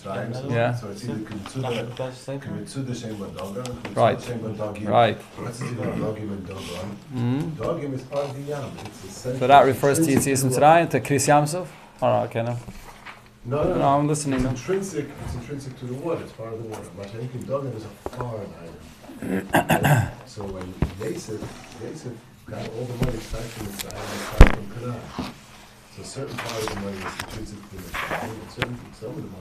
Mitzrayim. Yeah. So it's either K'mitzuda Shem Badogan, Right. Shem Badogim. Right. What's the difference Dogim and Dogon? Dogim is part of the Yam. It's essential. So that refers to Yitzias Mitzrayim, to Kris Yamsuf? Oh, okay, no. No, I'm listening. It's intrinsic to the water. It's part of the water. But I think Dogon is a foreign item. So when Yosef got all the money started from Mitzrayim and started from Canaan. So a certain part of the money was intrinsic to Mitzrayim, and some of the money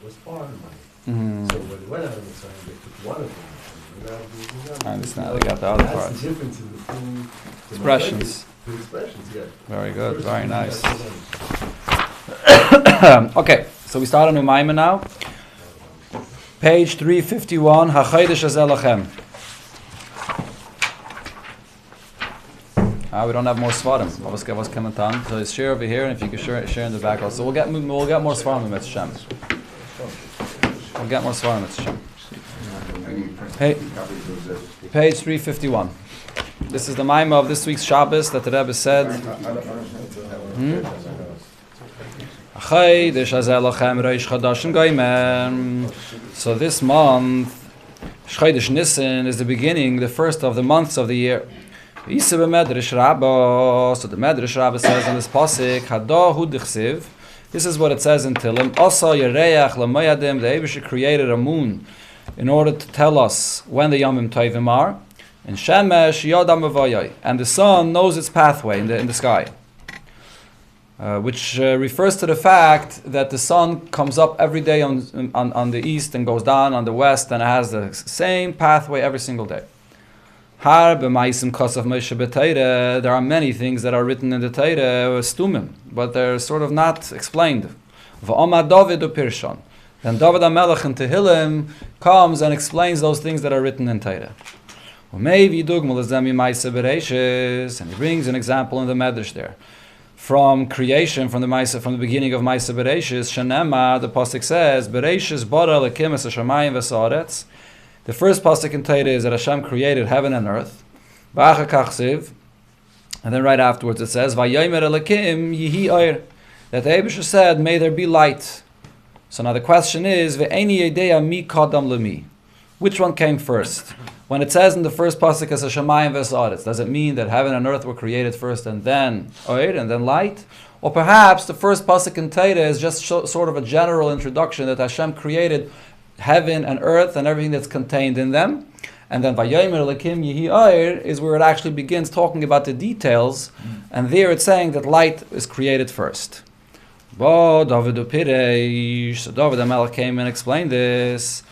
was foreign money. So when they went out of Mitzrayim, they took one of them. I understand. They got the other part. That's the difference in the two Expressions. The expressions, yeah. Very good. Very nice. Okay, so we start on Umayma now. Page 351. HaChodesh Hazeh Lachem. We don't have more svarim. What's coming on? So it's share over here, and if you can share in the back also. We'll get more svarim in Mitzvah. We'll get more svarim in Mitzvah. Hey, page 351. This is the Maamar of this week's Shabbos that the Rebbe said. So this month, Chodesh Nisan, is the beginning, the first of the months of the year. So the Medrash Rabbah says in this pasuk, Hadahu dichsiv. This is what it says in Tehillim. Asa yereach lamayadim. The Eibusha created a moon in order to tell us when the Yomim Tovim are. And Shemesh yodam avayai. And the sun knows its pathway in the sky, which refers to the fact that the sun comes up every day on the east and goes down on the west, and it has the same pathway every single day. There are many things that are written in the Torah, stumim, but they're sort of not explained. Then David HaMelech in Tehillim comes and explains those things that are written in Torah. And he brings an example in the Medrash there. From creation, from the beginning of Ma'aseh Bereishis, Shenema, the pasuk says, Bereishis bara Elokim es hashamayim v'sa'aretz. The first pasuk in Torah is that Hashem created heaven and earth. And then right afterwards it says, Vayomer Elokim yihi oir. That the Eibusha said, may there be light. So now the question is, Ve'eni yedeya mi kadam lemi. Which one came first? When it says in the first pasuk as hashamayim v'sa'aretz, does it mean that heaven and earth were created first and then oir and then light? Or perhaps the first pasuk in Torah is just sort of a general introduction that Hashem created heaven and earth and everything that's contained in them, and then Vayomer Elokim Yehi Oir is where it actually begins talking about the details, and there it's saying that light is created first. So David HaMelech came and explained this.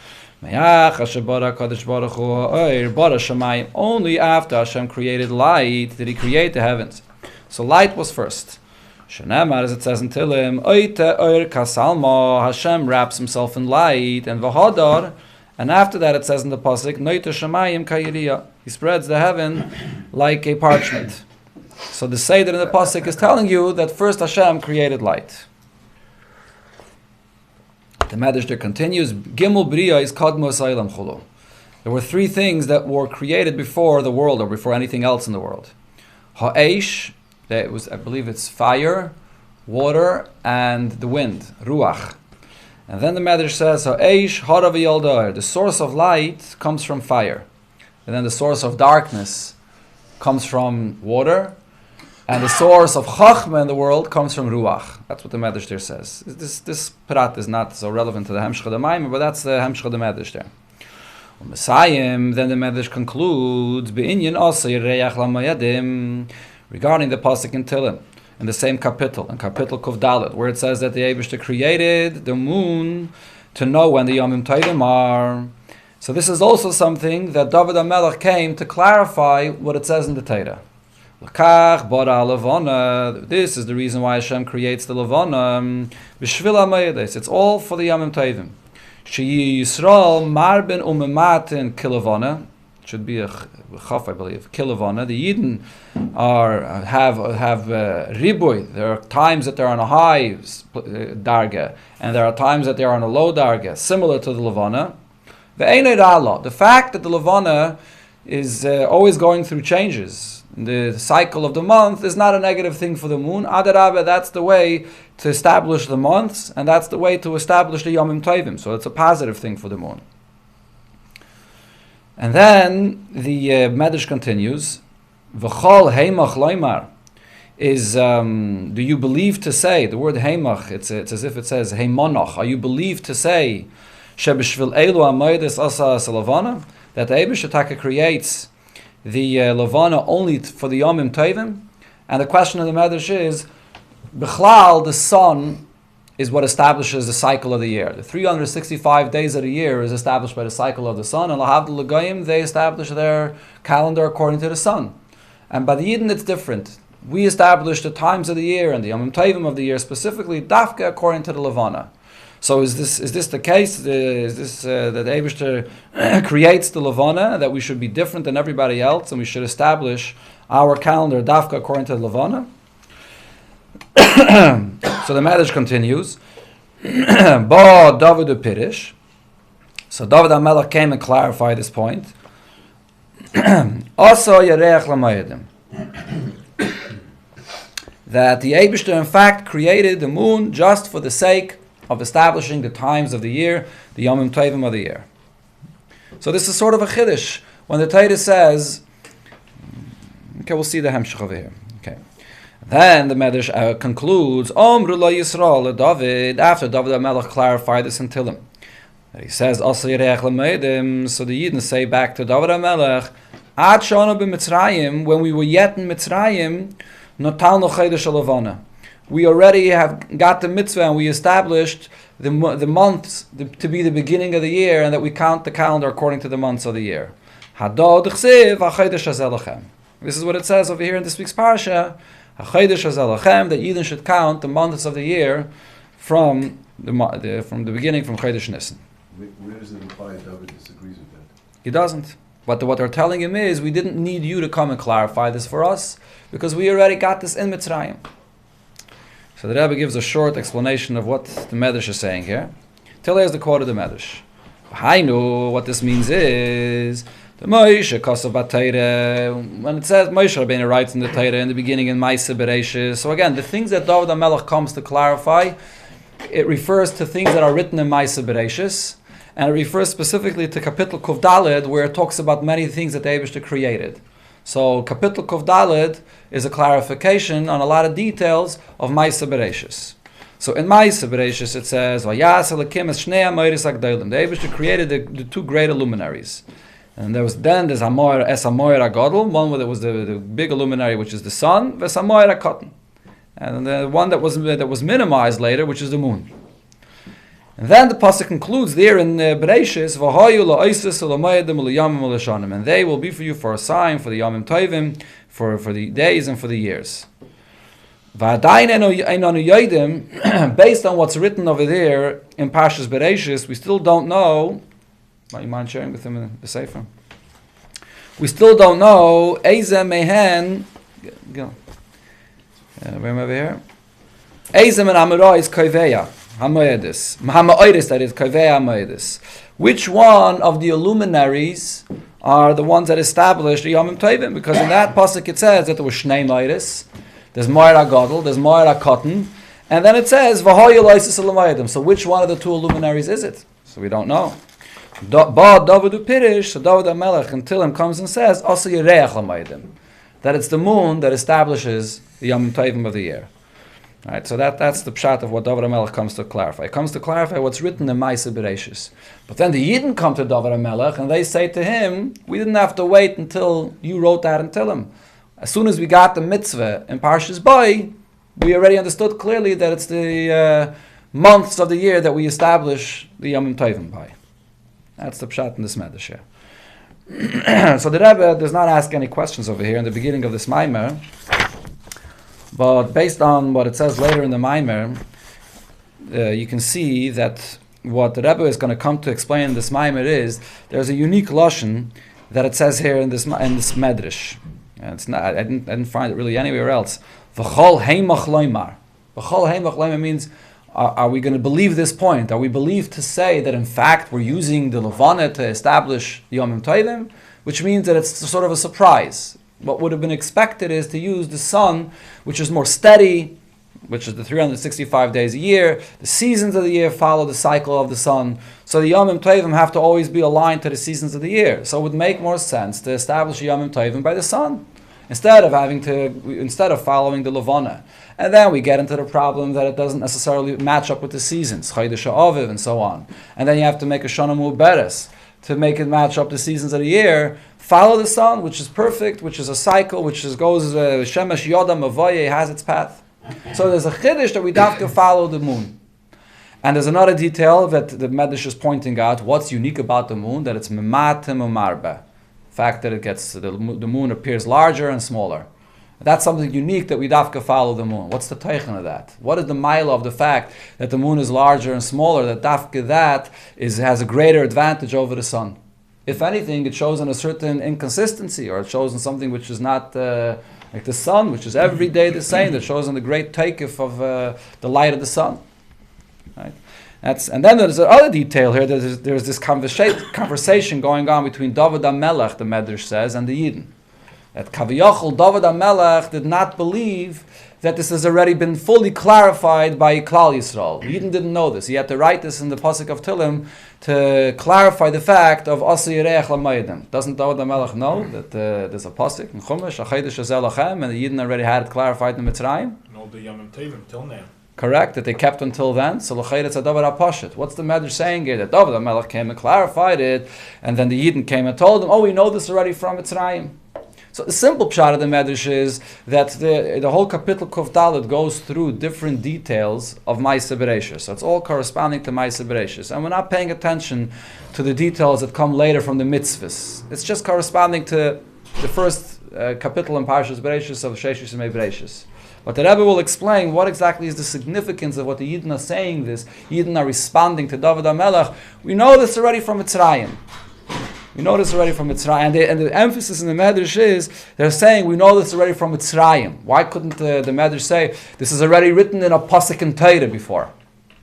Only after Hashem created light did He create the heavens. So light was first. Shenamar, as it says in Tehillim, Oite Oir Kasalma, Hashem wraps Himself in light, and Vahadar, and after that it says in the pasuk, Noite Shamayim Kayiriya, He spreads the heaven like a parchment. So the Seder in the pasuk is telling you that first Hashem created light. The Medrash there continues, Gimel Bria is Kadmo Sa'ilam Chulu. There were three things that were created before the world, or before anything else in the world. Ha'esh, that was, I believe it's fire, water, and the wind, ruach. And then the Medrash says, Ha'esh hara v'yaldar. The source of light comes from fire. And then the source of darkness comes from water. And the source of chachma in the world comes from ruach. That's what the Medrash there says. This prat is not so relevant to the Hemshcha the Maamar, but that's the Hemshcha the Medrash there. Messiah, then the Medrash concludes, Be'inyan asa yireach lamayadim, regarding the pasuk in Tehillim, in the same kapitel, in kapitel Kuf Dalet, where it says that the Eibusha created the moon to know when the Yomim Tovim are. So this is also something that David HaMelech came to clarify what it says in the Torah. Lakach bara levana. This is the reason why Hashem creates the levana. B'shvil ha'mayades. It's all for the Yomim Tovim. Sheyi Yisrael marben umematen kilavana. Should be a chaf, I believe. Kilavana. The Yidden have riboy. There are times that they're on a high darga, and there are times that they're on a low darga, similar to the levana. The fact that the levana is always going through changes. the cycle of the month is not a negative thing for the moon. Adarabah, that's the way to establish the months, and that's the way to establish the Yomim Tovim. So it's a positive thing for the moon. And then the Medrash continues, V'chol heimach loimar, is, do you believe to say, the word heimach, it's as if it says heimonach, are you believed to say, shebeshvil elu amoedes asa salavana, that the Eibusher creates the Levana only for the Yomim Tovim? And the question of the Medrash is, B'chlal, the sun is what establishes the cycle of the year. The 365 days of the year is established by the cycle of the sun, and Lahavdil Legayim, they establish their calendar according to the sun. And by the Yidden it's different. We establish the times of the year and the Yomim Tovim of the year specifically, dafka according to the Levana. So is this the case? Is this that Eibusher creates the Levana, that we should be different than everybody else and we should establish our calendar dafka according to the Levana? So the Medrash continues. Ba David Pirish. So David HaMelech came and clarified this point. Also Yereach L'Moedim, that the Eibusher in fact created the moon just for the sake of establishing the times of the year, the Yomim Tovim of the year. So this is sort of a chiddush when the Torah says, okay, we'll see the hemshech over here. Okay, then the Medrash concludes, Omru lo Yisrael David, after David HaMelech clarified this in Tehillim. He says, also Yereach L'Moedim, so the Yidden say back to David HaMelech, Ad shana b'Mitzrayim, when we were yet in Mitzrayim, notalnu chedesh haLevana, we already have got the mitzvah and we established the months to be the beginning of the year, and that we count the calendar according to the months of the year. This is what it says over here in this week's parasha, that Yidden should count the months of the year from the beginning, from Chodesh Nisan. Where does it imply David disagrees with that? He doesn't. But what they're telling him is, we didn't need you to come and clarify this for us, because we already got this in Mitzrayim. So the Rebbe gives a short explanation of what the Medrash is saying here. Till there's the quote of the Medrash. Hainu, what this means is, the Moshe Kosav B'Torah, when it says Moshe Rabbeinu writes in the Torah in the beginning in Maaseh Bereishis. So again, the things that David HaMelech comes to clarify, it refers to things that are written in Maaseh Bereishis, and it refers specifically to Kapitel Kuf Daled, where it talks about many things that the Eibusher created. So Kapitel Kuf Daled is a clarification on a lot of details of Maaseh Bereishis. So in Maaseh Bereishis it says, Vayas Elokim es shnei hamoeris hagdolim. The Eibusher created the two great luminaries. And there's Hamoer es Hamoer HaGadol, one where there was the big luminary, which is the sun, ves Hamoer HaKatan, and the one that was minimized later, which is the moon. And then the pasuk concludes there in Bereishis, V'hayu la'osis u'lamoedim u'layamim u'lashanim, and they will be for you for a sign, for the Yomim Tovim, for the days and for the years. V'adayin einanu yodim, based on what's written over there in Parshas Bereishis, we still don't know. Might you mind sharing with him in the Sefer? We still don't know Eze Mehen. Where over here? Eze Men Amorah is Koveya Hamoedis. Hamoedis, that is Koveya Hamoedis. Which one of the luminaries are the ones that established the Yomim Tovim? Because in that pasuk it says that there was Shnei Moedis. There's Moed HaGadol, there's Moed HaKatan, and then it says V'hoyu loisis elamoedim. So which one of the two luminaries is it? So we don't know. Ba David Pirish, so David HaMelech until him comes and says also Yereach L'Moedim, that it's the moon that establishes the Yomim Tovim of the year. Right, so that's the pshat of what David HaMelech comes to clarify. It comes to clarify what's written in Maaseh Bereishis. But then the Yidden come to David HaMelech and they say to him, we didn't have to wait until you wrote that and tell him. As soon as we got the mitzvah in Parshas Boi, we already understood clearly that it's the months of the year that we establish the Yomim Tovim by. That's the pshat in this Medrash here. So the Rebbe does not ask any questions over here in the beginning of this Maamar, but based on what it says later in the Maamar, you can see that what the Rebbe is going to come to explain in this Maamar is there's a unique lashon that it says here in this Medrash. And it's not. I didn't find it really anywhere else. V'chol heimach loimar. V'chol heimach loimar means, are we going to believe this point? Are we believed to say that in fact we're using the Levana to establish Yomim Tovim, which means that it's sort of a surprise. What would have been expected is to use the sun, which is more steady, which is the 365 days a year. The seasons of the year follow the cycle of the sun. So the Yomim Tovim have to always be aligned to the seasons of the year. So it would make more sense to establish Yomim Tovim by the sun, instead of following the Levana. And then we get into the problem that it doesn't necessarily match up with the seasons, Chodesh Aviv and so on. And then you have to make a Shana Mu'beres to make it match up the seasons of the year. Follow the sun, which is perfect, which is a cycle, which goes Shemesh Yodam Avoye, has its path. So there's a chiddush that we have to follow the moon. And there's another detail that the Medrash is pointing out. What's unique about the moon? That it's Maamar Rebbe. The fact that the moon appears larger and smaller. That's something unique that we dafka follow the moon. What's the teichen of that? What is the mile of the fact that the moon is larger and smaller? That dafka has a greater advantage over the sun. If anything, it shows in a certain inconsistency, or it shows in something which is not like the sun, which is every day the same. That shows in the great takeoff of the light of the sun. Right? And then there's another detail here. There's this conversation going on between David HaMelech, the Medrash says, and the Yidden. That Kaviyachol, David HaMelech did not believe that this has already been fully clarified by Klal Yisrael. Yidden didn't know this. He had to write this in the Pasuk of Tehillim to clarify the fact of Asa Yireach L'Maydim. Doesn't David HaMelech know that there's a Pasuk in Chumash, Achedesh Hazel Lachem, and the Yidden already had it clarified in Mitzrayim? And all the Yomim Tovim till now. Correct, that they kept until then. So l'chayr it's a davar hapashit. What's the Medrash saying here? That David HaMelech came and clarified it, and then the Yidden came and told them, we know this already from Mitzrayim. So the simple pshat of the Medrash is that the whole kapitel Kuf Dalet goes through different details of Ma'aseh Bereishis. So it's all corresponding to Ma'aseh Bereishis. And we're not paying attention to the details that come later from the mitzvahs. It's just corresponding to the first kapitel in Parshas Bereishis of Sheshis and Bereishis. But the Rebbe will explain what exactly is the significance of what the Yidden are saying this. Yidden are responding to David HaMelech. We know this already from Mitzrayim. And the emphasis in the Medrash is, they're saying, we know this already from Mitzrayim. Why couldn't the Medrash say, this is already written in a Pasuk in Torah before?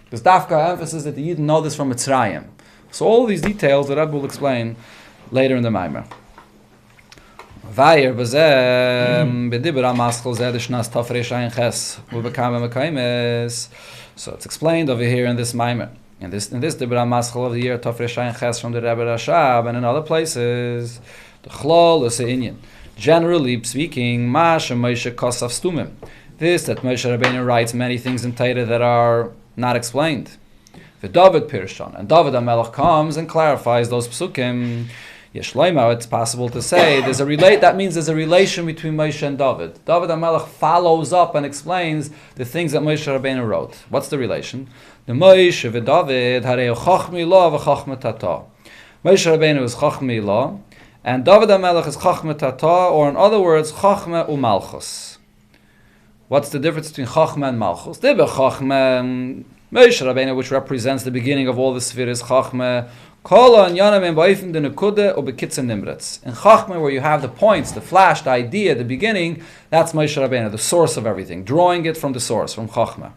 There's dafka emphasis that the Yidden know this from Mitzrayim. So all these details the Rebbe will explain later in the Maamar. So it's explained over here in this Maamar. In this Dibra Maschal of the year Tafresh Ayin Ches from the Rebbe Rashab, and in other places, the Chlol is Inyan. Generally speaking, Moshe Kosaf Stumim. This that Moshe Rabbeinu writes many things in Torah that are not explained. The David Pirshon, and David HaMelech comes and clarifies those psukim. Yeshloimo, it's possible to say that means there's a relation between Moshe and David. David HaMelech follows up and explains the things that Moshe Rabbeinu wrote. What's the relation? The Moshe v'David harei chachmi lo v'chachma tata. Moshe Rabbeinu is chachmi lo, and David HaMelech is chachma tata, or in other words, chachma u'malchus. What's the difference between chachma and malchus? Dibber chachma, Moshe Rabbeinu, which represents the beginning of all the spheres, chachma. In Chachma, where you have the points, the flash, the idea, the beginning, that's Moshe Rabbeinu, the source of everything, drawing it from the source, from Chachma.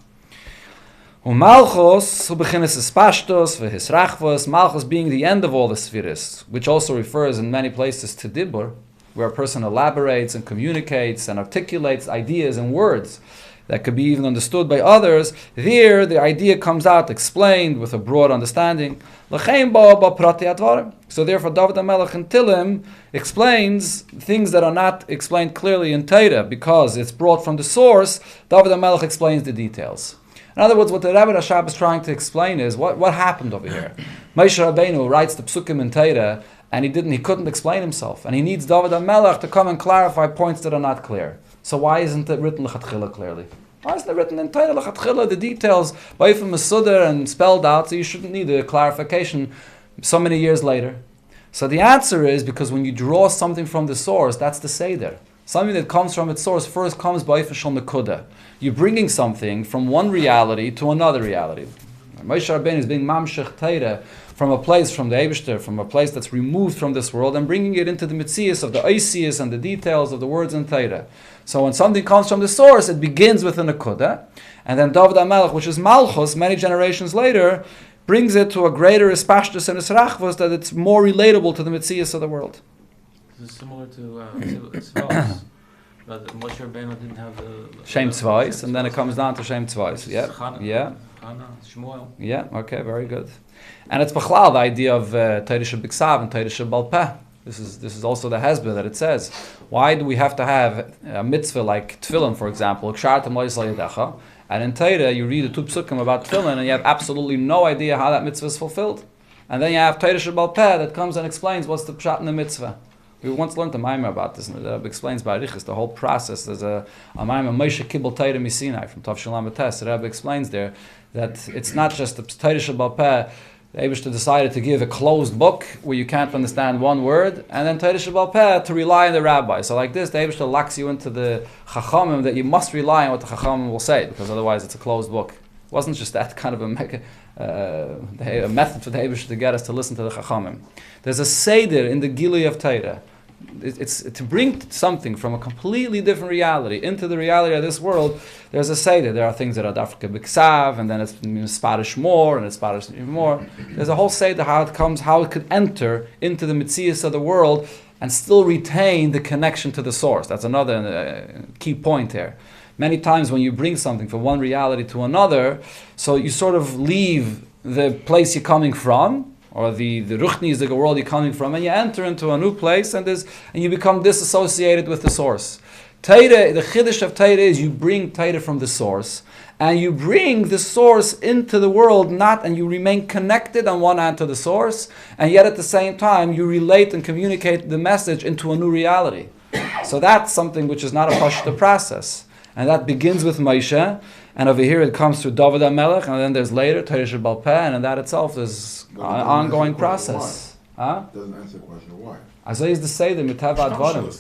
Malchus being the end of all the spheres, which also refers in many places to Dibur, where a person elaborates and communicates and articulates ideas and words that could be even understood by others. There, the idea comes out explained with a broad understanding. So therefore, David HaMelech in Tehillim explains things that are not explained clearly in Torah, because it's brought from the source. David HaMelech explains the details. In other words, what the Rebbe Rashab is trying to explain is what happened over here. Moshe Rabbeinu writes the psukim in Torah, and he couldn't explain himself, and he needs David HaMelech to come and clarify points that are not clear. So why isn't it written l'chatchila clearly? Why isn't it written in Torah l'chatchila, the details, ba'ifim mesudar and spelled out, so you shouldn't need a clarification so many years later? So the answer is because when you draw something from the source, that's the seder. Something that comes from its source first comes ba'ifim shal nekuda. You're bringing something from one reality to another reality. Moshe Rabbeinu is being mamshech Torah from a place, from the Eibishter, from a place that's removed from this world, and bringing it into the mitzias of the oisias and the details of the words in Torah. So when something comes from the source, it begins with a nekuda, and then David HaMelech, which is Malchus, many generations later, brings it to a greater ispashtus and israchvus, that it's more relatable to the mitzias of the world. This is similar to Tzvos. But Moshe Rabbeinu didn't have the Shem Tzvos, and then it comes down to Shem Tzvos. Yeah, yeah, Shmuel. yeah. Okay, very good. And it's Bechlal, the idea of Torah Shebiksav and Torah Shebal Peh. This is also the hezbollah that it says. Why do we have to have a mitzvah like tefillin, for example? And in Torah, you read the two psukim about tefillin, and you have absolutely no idea how that mitzvah is fulfilled. And then you have Torah Shebal Peh that comes and explains what's the pshat in the mitzvah. We once learned a Maamar about this, and it explains by Arichas the whole process. There's a Maamar Moshe Kibbel Torah Misinai from Tav Shalom Bates. The Rebbe explains there that it's not just the Torah Shebal Peh. The Eibishter decided to give a closed book where you can't understand one word, and then Torah Shebal Peh to rely on the rabbi. So like this, the Eibishter locks you into the Chachamim that you must rely on what the Chachamim will say, because otherwise it's a closed book. It wasn't just that kind of a method for the Eibishter to get us to listen to the Chachamim. There's a Seder in the Gilui of Torah. It's to bring something from a completely different reality into the reality of this world. There's a Seder. There are things that are Dafka B'Ksav, and then it's Sparish more, and it's Sparish even more. There's a whole Seder how it comes, how it could enter into the Metzias of the world and still retain the connection to the source. That's another key point here. Many times when you bring something from one reality to another, so you sort of leave the place you're coming from, or the ruchnis, the world you're coming from, and you enter into a new place, and you become disassociated with the source. Torah, the chiddush of Torah is you bring Torah from the source, and you bring the source into the world, and you remain connected on one hand to the source, and yet at the same time you relate and communicate the message into a new reality. So that's something which is not a pashta process. And that begins with Moshe, and over here it comes through David HaMelech, and then there's later Torah Shebal Peh, and in that itself is an ongoing process. Huh? Doesn't answer the question why. As is the Seder Mitava Advarim.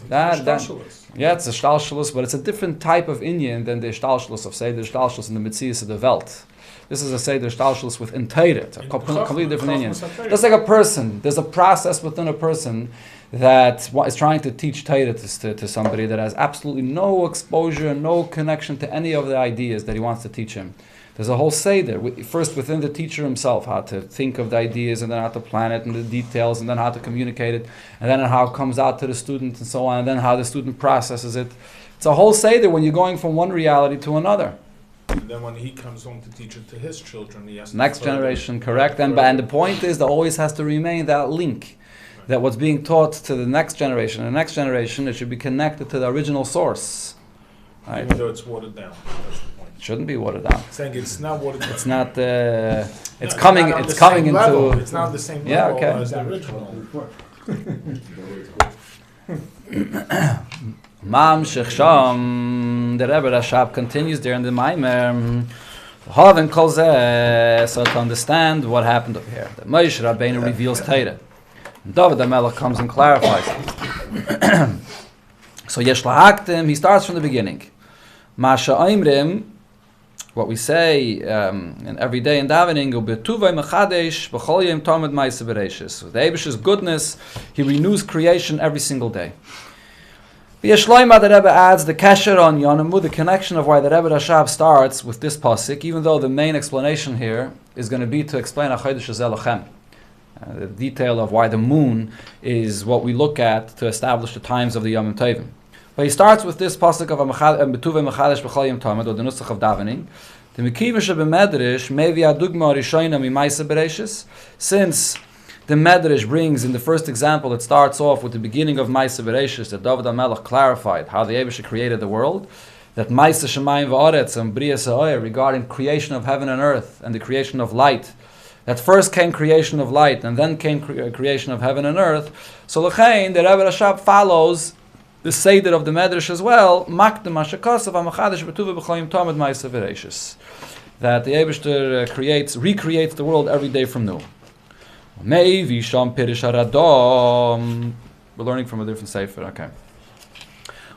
Yeah, it's a shtalshalus, but it's a different type of Inyan than the shtalshalus of Seder shtalshalus in the Metzias of the Welt. This is a Seder shtalshalus within Torah. It's a completely different Inyan. Just like a person, there's a process within a person that is trying to teach Torah to somebody that has absolutely no exposure, no connection to any of the ideas that he wants to teach him. There's a whole Seder, first within the teacher himself, how to think of the ideas, and then how to plan it, and the details, and then how to communicate it, and then how it comes out to the student, and so on, and then how the student processes it. It's a whole Seder when you're going from one reality to another. And then when he comes home to teach it to his children, he has to next generation, correct. And the point is, there always has to remain that link. That what's being taught to the next generation, it should be connected to the original source. Right? Even though it's watered down. That's the point. It shouldn't be watered down. Saying it's not watered down. It's not. It's No, coming. not It's coming into. level. It's not the same Yeah, level okay. as the original. Mam Shechsham. The Rebbe Rashab continues there in the Maamar. Haven Kol Zeh. So to understand what happened up here, that Moshe Rabbeinu reveals Torah. David HaMelech comes and clarifies it. So Yesh Lahaktim, he starts from the beginning. Masha Aimrim, what we say in every day in davening, Ubetuvay Mechadesh, B'chol Yom Tamid Ma'aseh Bereishis. The Eibish's goodness, he renews creation every single day. Yesh Loima, the Rebbe adds the kasher on Yonamu, the connection of why the Rebbe Rashab starts with this pasuk, even though the main explanation here is going to be to explain HaChodesh Hazeh Lachem. The detail of why the moon is what we look at to establish the times of the Yom Tovim. But he starts with this pasuk of Betuvei Mechadesh B'chol Yom Tamid, or the nusach of davening. The Mekiva Shebemedrash Mevi Adugma Rishoina Mimaisa Bereishis. Since the Medrash brings in the first example, it starts off with the beginning of Maisa Bereishis, that David HaMelech clarified how the Eibusha created the world. That Maisa Shemayim V'aretz and Bria Sa'oyer, regarding creation of heaven and earth and the creation of light. That first came creation of light, and then came creation of heaven and earth. So L'chein, the Rebbe Rashab follows the Seder of the Medrash as well, Makdem HaShekasav HaMachadesh B'tuvei B'chol Yom Tamid Ma'aseh Bereishis. That the Eibishter recreates the world every day from new. Mei Visham Pirish HaRadam. We're learning from a different Sefer, okay.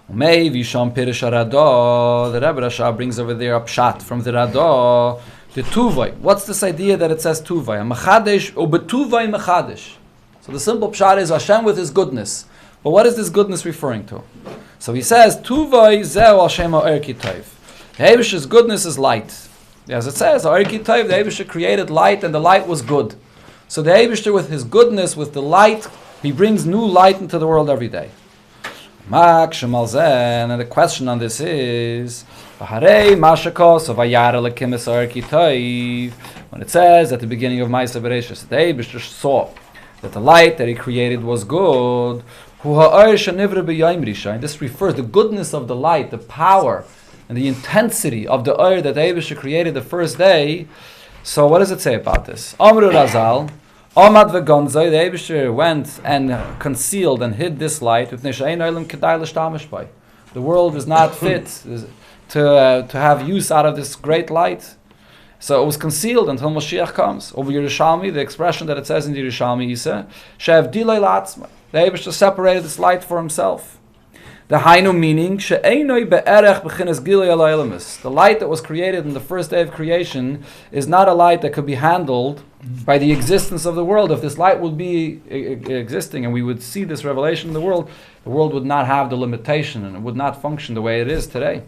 Mei Visham Pirish HaRadam. The Rebbe Rashab brings over there a pshat from the Radah. The Tuvai. What's this idea that it says Tuvai? Mechadesh, or Betuvai Mechadesh. So the simple pshat is Hashem with His goodness. But what is this goodness referring to? So he says, Tuvai Zeu Hashem Ha'er Ki Tov. The Eibish's goodness is light. As it says, Ha'er Ki Tov, the Eibishter created light, and the light was good. So the Eibishter with His goodness, with the light, He brings new light into the world every day. And the question on this is, when it says at the beginning of Ma'aseh Bereishis, the Eibishter saw that the light that he created was good. And this refers to the goodness of the light, the power and the intensity of the oil that the Eibishter created the first day. So what does it say about this? Amru Razal, Amad v'gonzai, the Eibishter went and concealed and hid this light. The world is not fit to have use out of this great light. So it was concealed until Mashiach comes. Over Yerushalmi, the expression that it says in the Yerushalmi, Isa, Shev Dilei Latzma. The Eibishter separated this light for himself. The Hainu meaning, She'einoi be'erech b'chinas Gilei Alay Elamis. The light that was created in the first day of creation is not a light that could be handled by the existence of the world. If this light would be existing and we would see this revelation in the world would not have the limitation and it would not function the way it is today.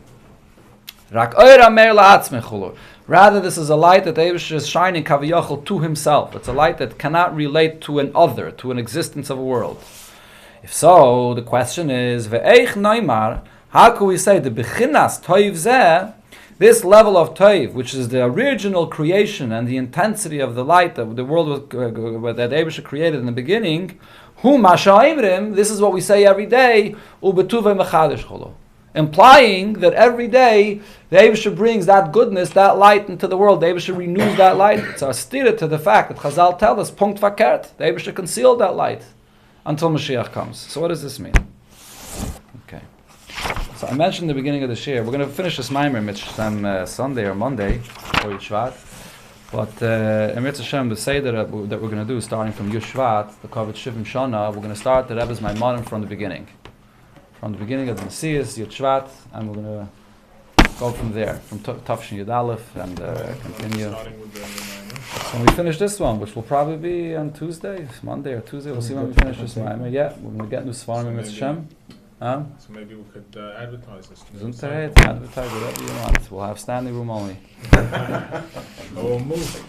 Rather, this is a light that the Eibishter is shining kaviyachol to himself. It's a light that cannot relate to an other, to an existence of a world. If so, the question is, ve'eich noimar, how can we say the bechinas toiv zeh, this level of toiv, which is the original creation and the intensity of the light that the world was, that Eibishter created in the beginning, hu masha'imrim, this is what we say every day, ubetuve mechadish cholo. Implying that every day the Eibishter brings that goodness, that light into the world. The Eibishter renews that light. It's a stira to the fact that Chazal tell us, punkt verkehrt, the Eibishter concealed that light until Mashiach comes. So what does this mean? Okay. So I mentioned in the beginning of the shir, we're going to finish this Maamar Mitzvah Sunday or Monday, or Yud Shvat. But in Mitzvah Hashem, the Seder that we're going to do, starting from Yud Shvat, the Kavod Shivim Shana, we're going to start the Rebbe's Maamarim from the beginning. From the beginning of the Messias, Yud Shvat, and we're going to go from there, from Tafshin Yud Aleph, and continue. When we finish this one, which will probably be on Tuesday, Monday or Tuesday, we'll see when we finish this one. Yeah, we're going to get new Svarim in Mitzvah Hashem. So maybe we could advertise this. Advertise whatever you want. We'll have standing room only. We'll move.